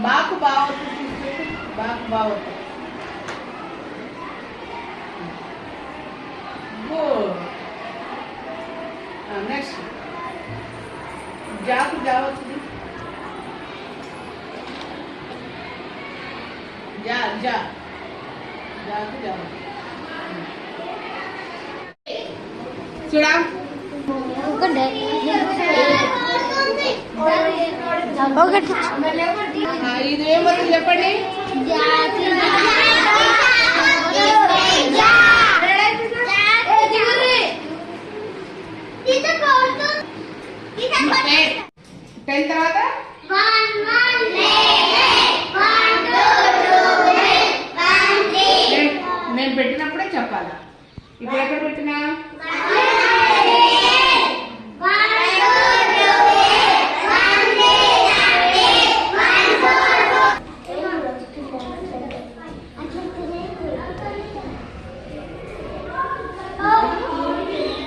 బాకు బావత్తు తీసుకెళ్ళి బాకు బావత్తు. నెక్స్ట్ జాకు జావచ్చుది. జా జా జాకు జావచ్చు. చూడా ఇది ఏమవుతుంది చెప్పండి. టెన్ తర్వాత నేను పెట్టినప్పుడే చెప్పాలా. ఇప్పుడు ఎక్కడ పెట్టినా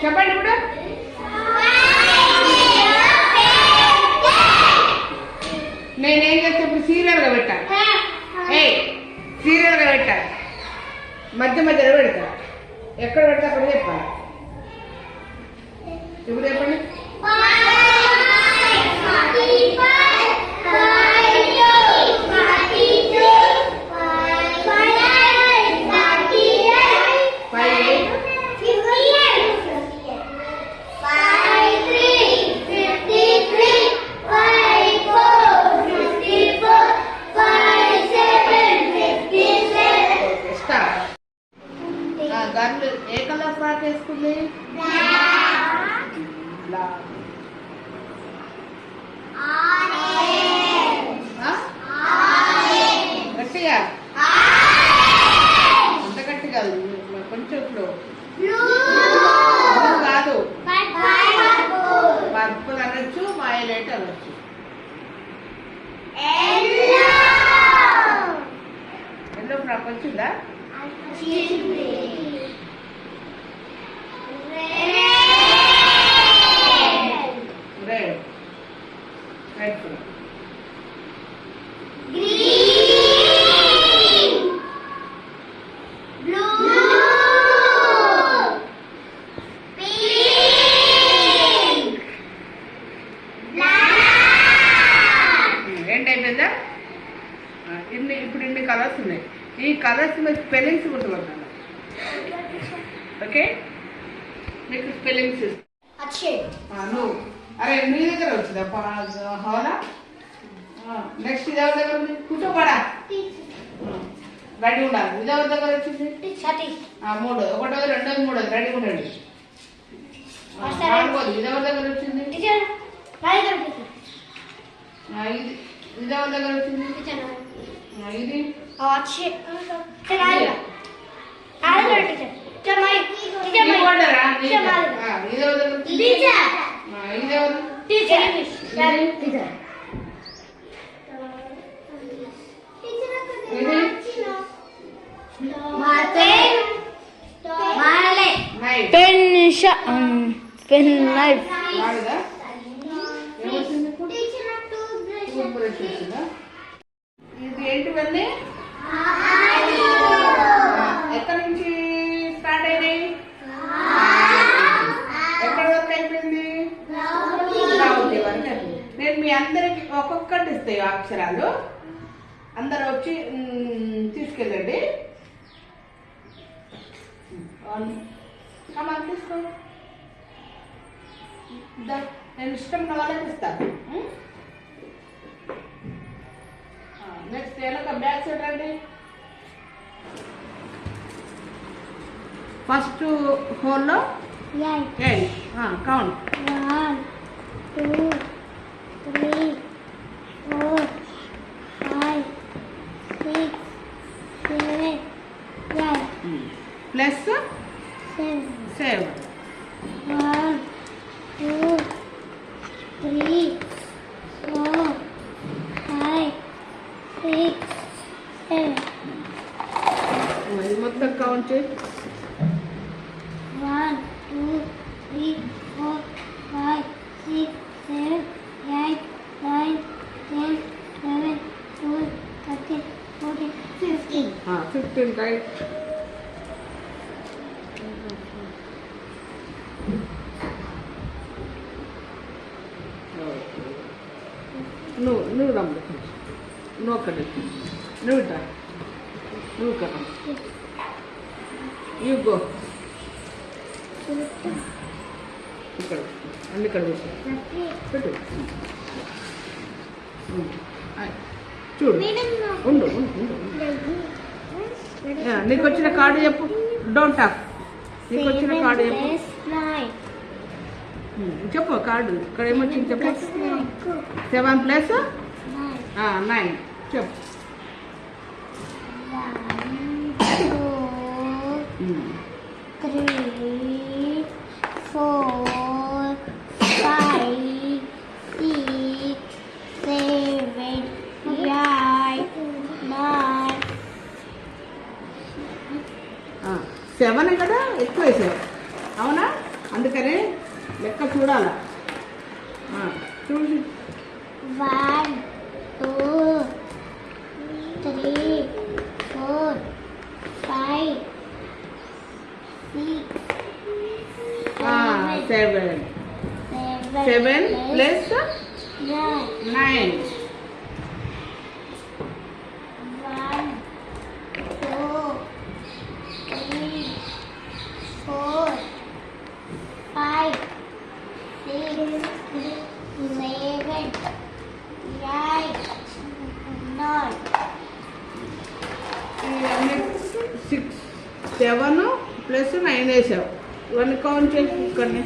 చెప్పండి. ఇప్పుడు నేనేం చేస్తే ఇప్పుడు సీరియల్గా పెట్టాను. సీరియల్గా పెట్టాను. మధ్య మధ్యలో పెడతా. ఎక్కడ పెడతా అక్కడ చెప్పాలి. ఇప్పుడు చెప్పండి. గర్లు ఏ కలర్ ఫ్రాక్ వేసుకుంది? గట్టిగా అంత గట్టి కాదు, కొంచెం ఇప్పుడు కాదు. పర్పుల్ అనొచ్చు, వైలెట్ అనొచ్చు. ఎల్లో ఫ్రాక్ వచ్చిందా? Red red frock. ఏంటైపోయిందా? ఇప్పుడు ఇన్ని కలర్స్ ఉన్నాయి. ఈ కలర్స్ మీద స్పెల్లింగ్స్ గుర్తుపడతాను. ఓకే, మీకు స్పెల్లింగ్స్ నువ్వు అరే మీ దగ్గర వచ్చిందా హోలా? నెక్స్ట్ ఇది ఎవరి దగ్గర ఉంది? కూర్చోపడా రెడీ ఉండాలి. ఇది ఎవరి దగ్గర వచ్చింది? 3, 1, 2, 3 రెడీ ఉండండి. 4 ఇది ఎవరి దగ్గర వచ్చింది? ఇది ఎవరి దగ్గర వచ్చింది? ఇది పెన్ నైఫ్. ఇది ఏంటివన్నీ? ఎక్కడి నుంచి స్టార్ట్ అయినాయి? ఎక్కడి వరకు అయిపోయింది? రావుతి వరకు అయిపోయింది. నేను మీ అందరికి ఒక్కొక్కటి ఇస్తాయి అక్షరాలు. అందరు వచ్చి తీసుకెళ్ళండి. తీసుకో. నేను ఇష్టం ఉన్న వాళ్ళకి ఇస్తాను. నెక్స్ట్ ఎలాగ బ్యాక్ సైడ్ రండి. ఫస్ట్ హోల్లో 8 కౌంట్. 1 2 3 4 5 6 7 8 ప్లస్ 7. 1 2 3 4 5 6 7. ఇది మొత్తం కౌంట్ చేయి. 1 2 3 4 5 6 7 8 9 10 11 12 15, right? నువ్వు రమ్మ నువ్వు అక్కడ నువ్వు ఇట్రా నువ్వు ఇక్కడ యూ గో ఇక్కడ అన్ని ఇక్కడ పెట్టు చూడు ఉండు నీకు వచ్చిన కార్డు చెప్పు డోంట్ టాక్ నీకు వచ్చిన కార్డు చెప్పు చెప్పు కార్డు ఇక్కడ ఏమొచ్చింది చెప్పు 7 + 9 చెప్పు 1 2 3 4 5 6 7 8 7 కదా ఎక్కువ వేసావు అవునా అందుకనే లెక్క చూడాలా చూసి 1 2 3 4 5 6 7 + 9 1 2 3 4 5 6 7 8 9 6 7 + 9 వేసావు ఇవన్నీ కౌంట్ చేసి ఇక్కడనే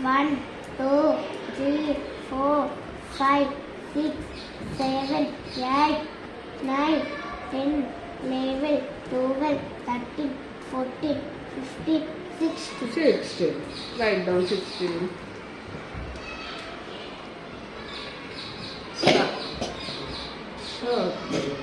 1 2 3 4 5 6 7 8 9 10 11 12 13 14 15 16 16 write down 16 okay